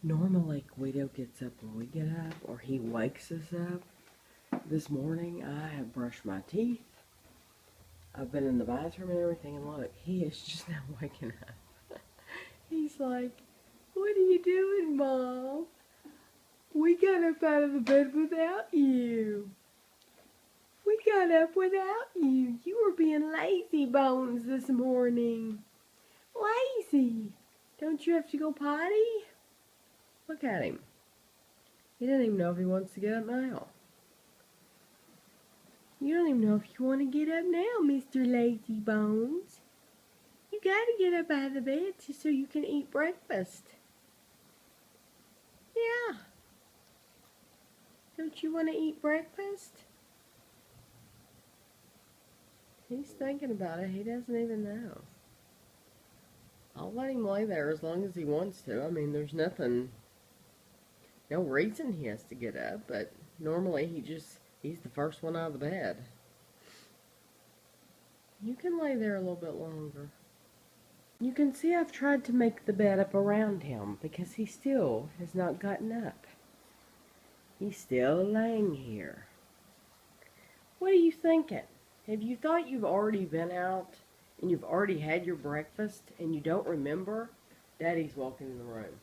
Normally, Guido gets up when we get up, or he wakes us up. This morning, I have brushed my teeth. I've been in the bathroom and everything, and look, he is just now waking up. He's like, "What are you doing, Mom? We got up out of the bed without you. We got up without you. You were being lazy bones this morning. Lazy. Don't you have to go potty?" Look at him. He doesn't even know if he wants to get up now. You don't even know if you want to get up now, Mr. Lazy Bones. You gotta get up out of the bed so you can eat breakfast. Yeah. Don't you want to eat breakfast? He's thinking about it. He doesn't even know. I'll let him lay there as long as he wants to. I mean, there's no reason he has to get up, but normally he's the first one out of the bed. You can lay there a little bit longer. You can see I've tried to make the bed up around him because he still has not gotten up. He's still laying here. What are you thinking? Have you thought you've already been out and you've already had your breakfast and you don't remember? Daddy's walking in the room.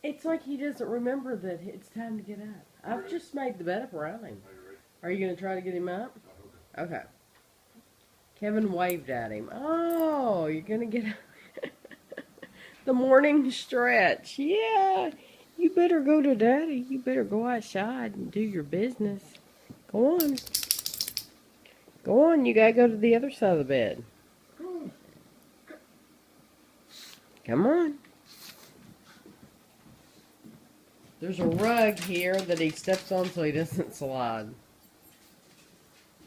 It's like he doesn't remember that it's time to get up. I've just made the bed up around him. Are you going to try to get him up? Okay. Kevin waved at him. Oh, you're going to get up. The morning stretch. Yeah. You better go to Daddy. You better go outside and do your business. Go on. Go on. You got to go to the other side of the bed. Come on. There's a rug here that he steps on so he doesn't slide.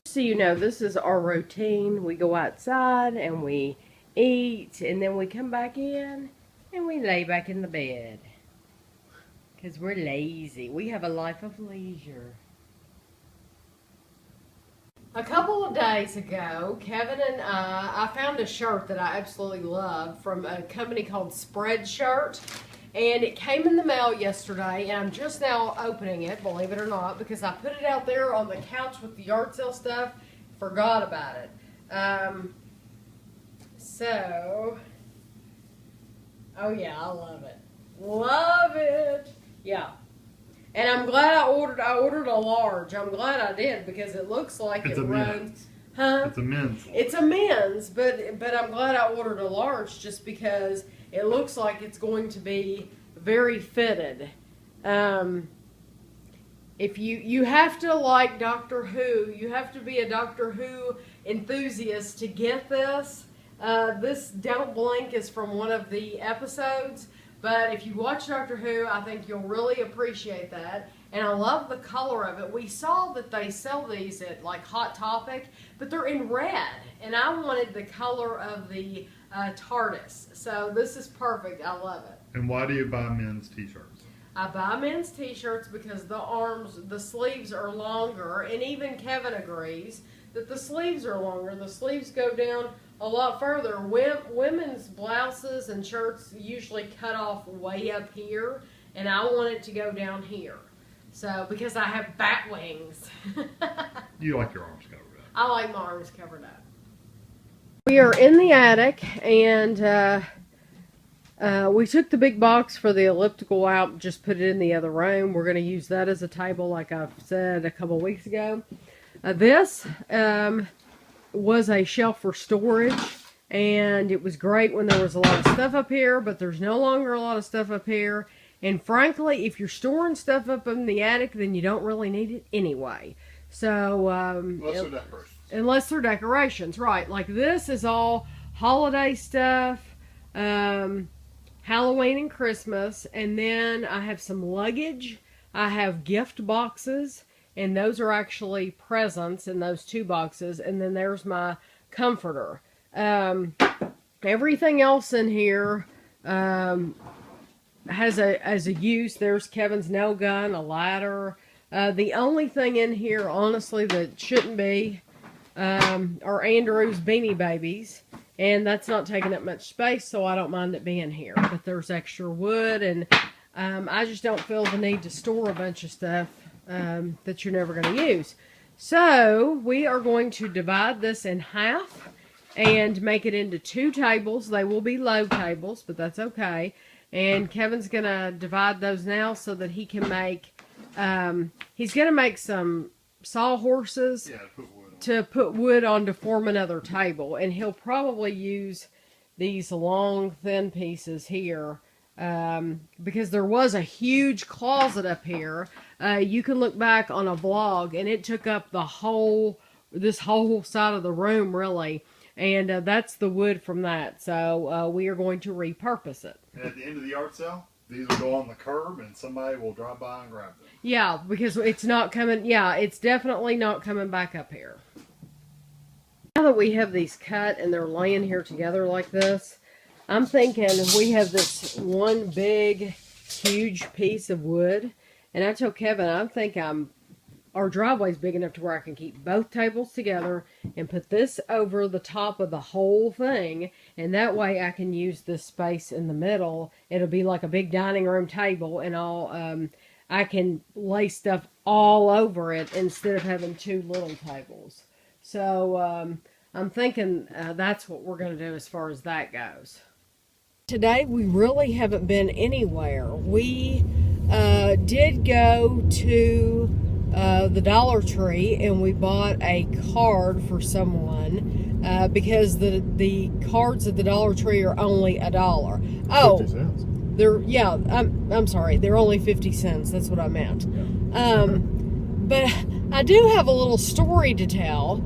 So you know, this is our routine. We go outside and we eat, and then we come back in and we lay back in the bed. Because we're lazy. We have a life of leisure. A couple of days ago, Kevin and I found a shirt that I absolutely love from a company called SpreadShiet. And it came in the mail yesterday, and I'm just now opening it, believe it or not, because I put it out there on the couch with the yard sale stuff, forgot about it. Oh yeah, I love it. Love it! Yeah. And I'm glad I ordered a large. I'm glad I did, because it looks like it runs... Huh? It's a men's. It's a men's, but I'm glad I ordered a large just because it looks like it's going to be very fitted. If you have to like Doctor Who, you have to be a Doctor Who enthusiast to get this. This Don't Blink is from one of the episodes, but if you watch Doctor Who, I think you'll really appreciate that. And I love the color of it. We saw that they sell these at like Hot Topic, but they're in red, and I wanted the color of the TARDIS. So this is perfect. I love it. And why do you buy men's t-shirts? I buy men's t-shirts because the sleeves are longer, and even Kevin agrees that the sleeves are longer. The sleeves go down a lot further. Women's blouses and shirts usually cut off way up here, and I want it to go down here. So, because I have bat wings. You like your arms covered up. I like my arms covered up. We are in the attic, and we took the big box for the elliptical out, just put it in the other room. We're going to use that as a table, like I've said a couple weeks ago. This was a shelf for storage, and it was great when there was a lot of stuff up here, but there's no longer a lot of stuff up here. And frankly, if you're storing stuff up in the attic, then you don't really need it anyway. So, unless they're decorations, right? Like this is all holiday stuff, Halloween and Christmas, and then I have some luggage. I have gift boxes, and those are actually presents in those two boxes. And then there's my comforter. Everything else in here has a use. There's Kevin's nail gun, a ladder. The only thing in here, honestly, that shouldn't be are Andrew's Beanie Babies. And that's not taking up much space, so I don't mind it being here. But there's extra wood, and I just don't feel the need to store a bunch of stuff that you're never going to use. So we are going to divide this in half and make it into 2 tables. They will be low tables, but that's okay. And Kevin's going to divide those now so that he can make, he's going to make some sawhorses to put wood on to form another table. And he'll probably use these long, thin pieces here because there was a huge closet up here. You can look back on a vlog, and it took up this whole side of the room, really. And that's the wood from that. So we are going to repurpose it. And at the end of the yard sale, these will go on the curb, and somebody will drive by and grab them. Yeah, because it's not coming. Yeah, it's definitely not coming back up here. Now that we have these cut and they're laying here together like this, I'm thinking we have this one big, huge piece of wood. And I told Kevin, I think our driveway's big enough to where I can keep both tables together and put this over the top of the whole thing. And that way I can use this space in the middle. It'll be like a big dining room table, and I can lay stuff all over it instead of having 2 little tables. So I'm thinking that's what we're going to do as far as that goes. Today we really haven't been anywhere. We did go to the Dollar Tree, and we bought a card for someone because the cards at the Dollar Tree are only $1. Oh, 50 cents. I'm sorry, they're only 50 cents. That's what I meant. Yeah. But I do have a little story to tell.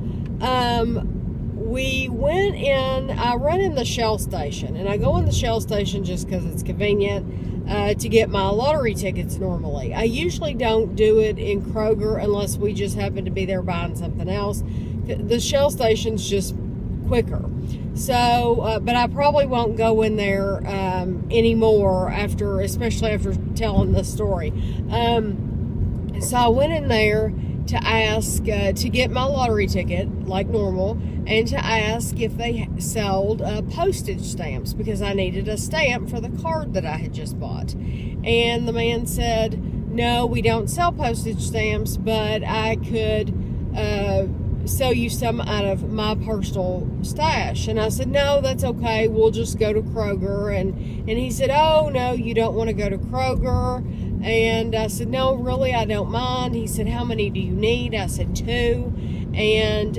We went in, I run in the Shell station, and I go in the Shell station just because it's convenient to get my lottery tickets normally. I usually don't do it in Kroger unless we just happen to be there buying something else. The Shell station's just quicker. So, but I probably won't go in there anymore especially after telling this story. So I went in there to ask to get my lottery ticket like normal, and to ask if they sold postage stamps because I needed a stamp for the card that I had just bought. And the man said, no, we don't sell postage stamps, but I could sell you some out of my personal stash. And I said, no, that's okay, we'll just go to Kroger. And he said, oh no, you don't want to go to Kroger. And I said, no, really, I don't mind. He said, how many do you need? I said, 2. And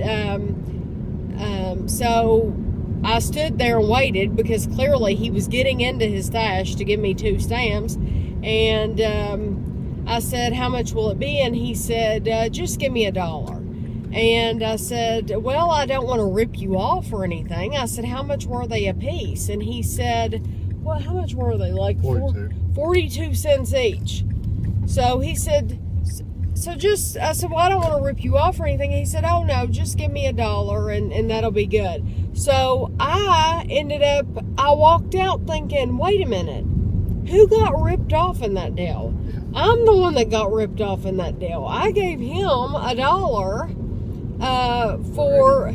so I stood there and waited because clearly he was getting into his stash to give me 2 stamps. And I said, how much will it be? And he said, just give me $1. And I said, well, I don't want to rip you off or anything. I said, how much were they a piece? And he said, well, how much were they? Like 42 cents each. So he said, I said, well, I don't want to rip you off or anything. He said, oh no, just give me $1 and that'll be good. So I walked out thinking, wait a minute, who got ripped off in that deal? I'm the one that got ripped off in that deal. I gave him $1 for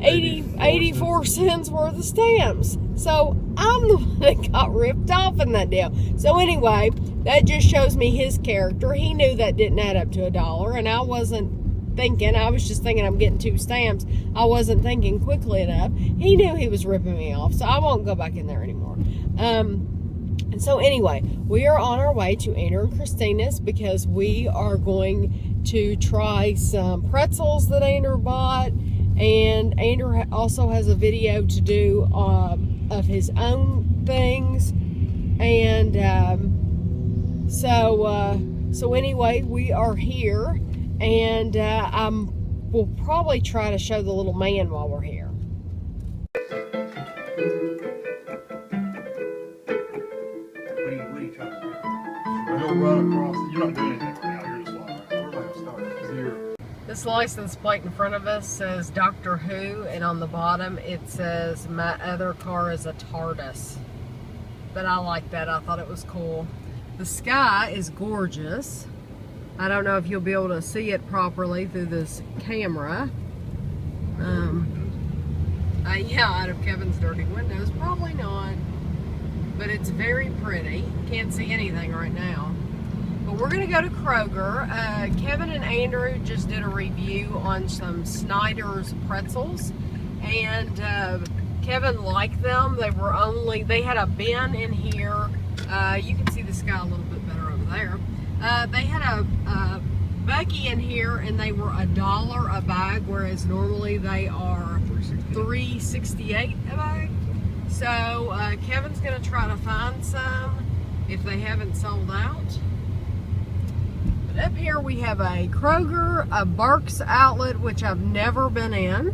84 cents worth of stamps. So I'm the one that got ripped off in that deal. So anyway, that just shows me his character. He knew that didn't add up to $1, and I wasn't thinking. I was just thinking I'm getting 2 stamps. I wasn't thinking quickly enough. He knew he was ripping me off, so I won't go back in there anymore. And so anyway, we are on our way to Andrew and Christina's because we are going to try some pretzels that Andrew bought. And Andrew also has a video to do of his own things. And so anyway, we are here, and we'll probably try to show the little man while we're here. What are you trying to do? He'll run across. You're not doing anything right now. You're just walking around. We're going to start. This license plate in front of us says Doctor Who, and on the bottom it says my other car is a TARDIS. But I like that. I thought it was cool. The sky is gorgeous. I don't know if you'll be able to see it properly through this camera. Yeah, out of Kevin's dirty windows, probably not. but it's very pretty. Can't see anything right now. But we're going to go to Kroger. Kevin and Andrew just did a review on some Snyder's pretzels, and Kevin liked them. They had a bin in here. You can see the sky a little bit better over there. They had a Bucky in here, and they were $1 a bag, whereas normally they are $3.68 a bag. So Kevin's going to try to find some if they haven't sold out. But up here we have a Kroger, a Barks outlet, which I've never been in,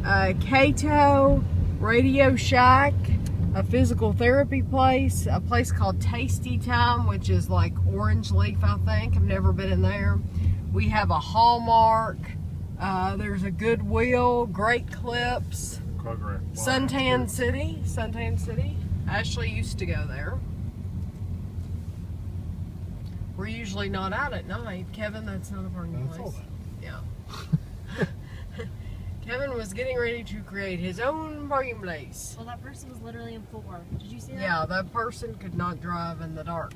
Cato, Radio Shack, a physical therapy place, a place called Tasty Time, which is like Orange Leaf, I think. I've never been in there. We have a Hallmark. There's a Goodwill, Great Clips, Suntan City. Ashley used to go there. We're usually not out at night. Kevin, that's not a parking place. Yeah. Kevin was getting ready to create his own parking place. Well, that person was literally in 4. Did you see that? Yeah, that person could not drive in the dark.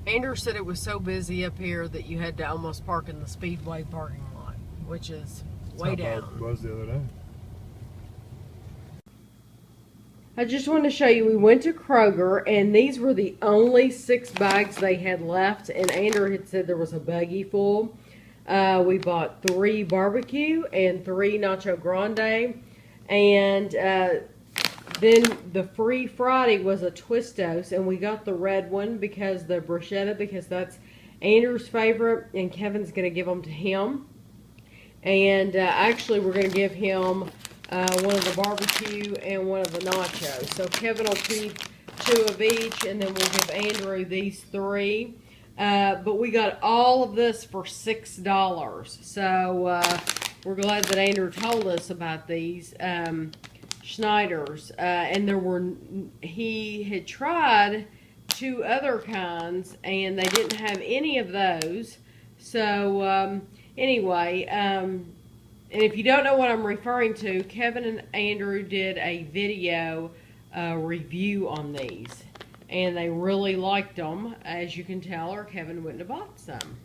Andrew said it was so busy up here that you had to almost park in the Speedway parking lot, which is way down. It was the other day. I just want to show you, we went to Kroger, and these were the only 6 bags they had left, and Andrew had said there was a buggy full. We bought 3 barbecue and 3 nacho grande, and then the free Friday was a Twistos, and we got the red one because the bruschetta, because that's Andrew's favorite, and Kevin's going to give them to him. And actually, we're going to give him one of the barbecue and one of the nachos. So Kevin will keep 2 of each, and then we'll give Andrew these 3. But we got all of this for $6. So we're glad that Andrew told us about these Schneider's. And he had tried 2 other kinds, and they didn't have any of those. So anyway, and if you don't know what I'm referring to, Kevin and Andrew did a video review on these, and they really liked them, as you can tell, or Kevin wouldn't have bought some.